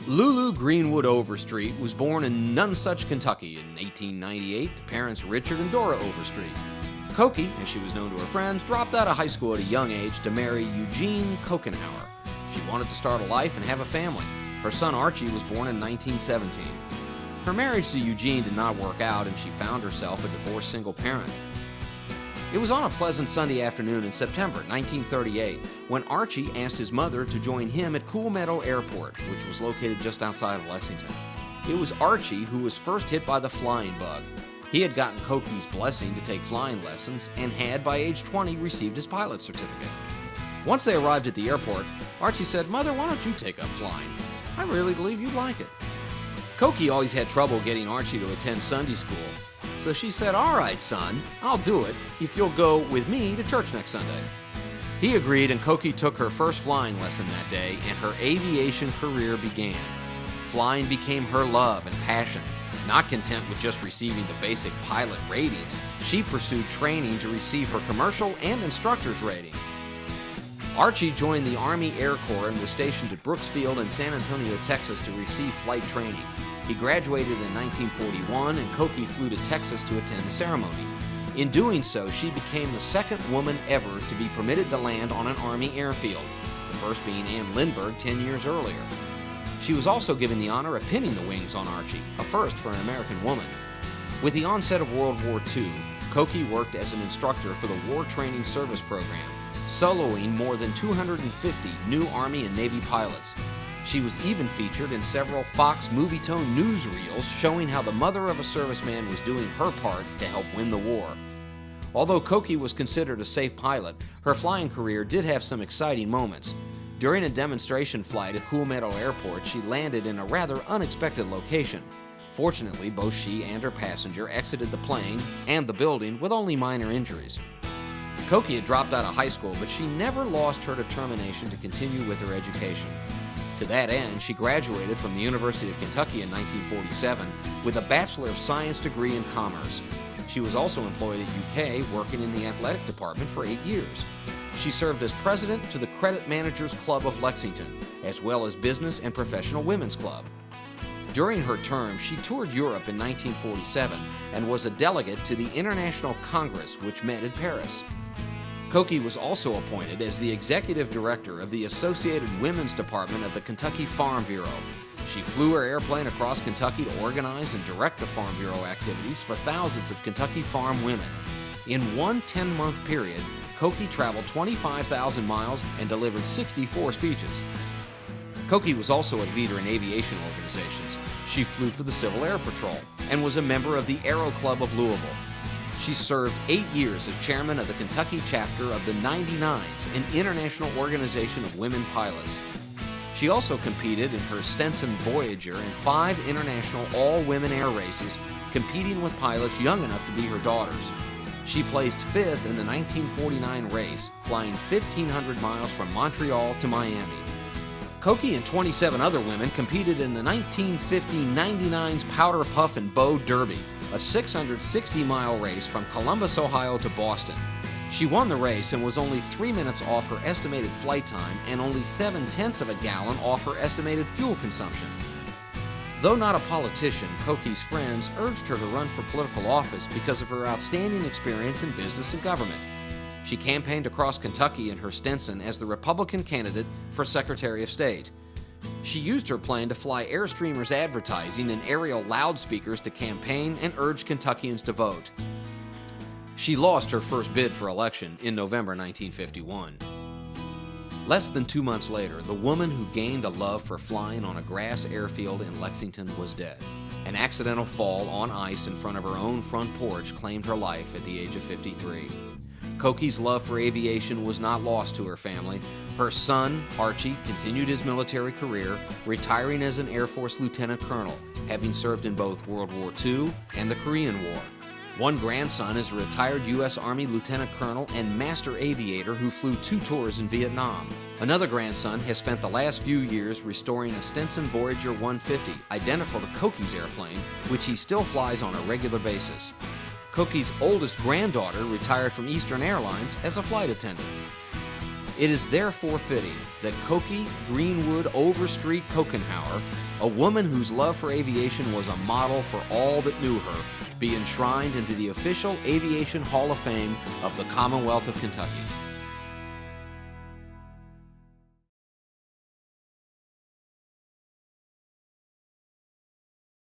Lulu Greenwood Overstreet was born in Nonsuch, Kentucky in 1898 to parents Richard and Dora Overstreet. Cokie, as she was known to her friends, dropped out of high school at a young age to marry Eugene Cocanougher. She wanted to start a life and have a family. Her son Archie was born in 1917. Her marriage to Eugene did not work out and she found herself a divorced single parent. It was on a pleasant Sunday afternoon in September 1938 when Archie asked his mother to join him at Cool Meadow Airport, which was located just outside of Lexington. It was Archie who was first hit by the flying bug. He had gotten Cokie's blessing to take flying lessons and had, by age 20, received his pilot's certificate. Once they arrived at the airport, Archie said, "Mother, why don't you take up flying? I really believe you'd like it." Cokie always had trouble getting Archie to attend Sunday school, so she said, "All right, son, I'll do it if you'll go with me to church next Sunday." He agreed, and Cokie took her first flying lesson that day, and her aviation career began. Flying became her love and passion. Not content with just receiving the basic pilot ratings, she pursued training to receive her commercial and instructor's rating. Archie joined the Army Air Corps and was stationed at Brooksfield in San Antonio, Texas to receive flight training. He graduated in 1941 and Cokie flew to Texas to attend the ceremony. In doing so, she became the second woman ever to be permitted to land on an Army airfield, the first being Ann Lindbergh 10 years earlier. She was also given the honor of pinning the wings on Archie, a first for an American woman. With the onset of World War II, Cokie worked as an instructor for the War Training Service Program, soloing more than 250 new Army and Navy pilots. She was even featured in several Fox Movietone newsreels showing how the mother of a serviceman was doing her part to help win the war. Although Cokie was considered a safe pilot, her flying career did have some exciting moments. During a demonstration flight at Cool Meadow Airport, she landed in a rather unexpected location. Fortunately, both she and her passenger exited the plane and the building with only minor injuries. Cokie had dropped out of high school, but she never lost her determination to continue with her education. To that end, she graduated from the University of Kentucky in 1947 with a Bachelor of Science degree in Commerce. She was also employed at UK, working in the athletic department for 8 years. She served as president to the Credit Managers Club of Lexington, as well as Business and Professional Women's Club. During her term, she toured Europe in 1947 and was a delegate to the International Congress, which met in Paris. Cokie was also appointed as the executive director of the Associated Women's Department of the Kentucky Farm Bureau. She flew her airplane across Kentucky to organize and direct the Farm Bureau activities for thousands of Kentucky farm women. In one 10-month period, Cokie traveled 25,000 miles and delivered 64 speeches. Cokie was also a leader in aviation organizations. She flew for the Civil Air Patrol and was a member of the Aero Club of Louisville. She served 8 years as chairman of the Kentucky chapter of the 99s, an international organization of women pilots. She also competed in her Stetson Voyager in 5 international all-women air races, competing with pilots young enough to be her daughters. She placed 5th in the 1949 race, flying 1,500 miles from Montreal to Miami. Cokie and 27 other women competed in the 1950 99's Powder Puff and Bow Derby, a 660-mile race from Columbus, Ohio to Boston. She won the race and was only 3 minutes off her estimated flight time and only 0.7 of a gallon off her estimated fuel consumption. Though not a politician, Cokie's friends urged her to run for political office because of her outstanding experience in business and government. She campaigned across Kentucky in her Stetson as the Republican candidate for Secretary of State. She used her plane to fly Airstreamer's advertising and aerial loudspeakers to campaign and urge Kentuckians to vote. She lost her first bid for election in November 1951. Less than 2 months later, the woman who gained a love for flying on a grass airfield in Lexington was dead. An accidental fall on ice in front of her own front porch claimed her life at the age of 53. Cokie's love for aviation was not lost to her family. Her son, Archie, continued his military career, retiring as an Air Force lieutenant colonel, having served in both World War II and the Korean War. One grandson is a retired U.S. Army lieutenant colonel and master aviator who flew 2 tours in Vietnam. Another grandson has spent the last few years restoring a Stetson Voyager 150, identical to Cokie's airplane, which he still flies on a regular basis. Cokie's oldest granddaughter retired from Eastern Airlines as a flight attendant. It is therefore fitting that Cokie Greenwood Overstreet Cocanougher, a woman whose love for aviation was a model for all that knew her, be enshrined into the official Aviation Hall of Fame of the Commonwealth of Kentucky.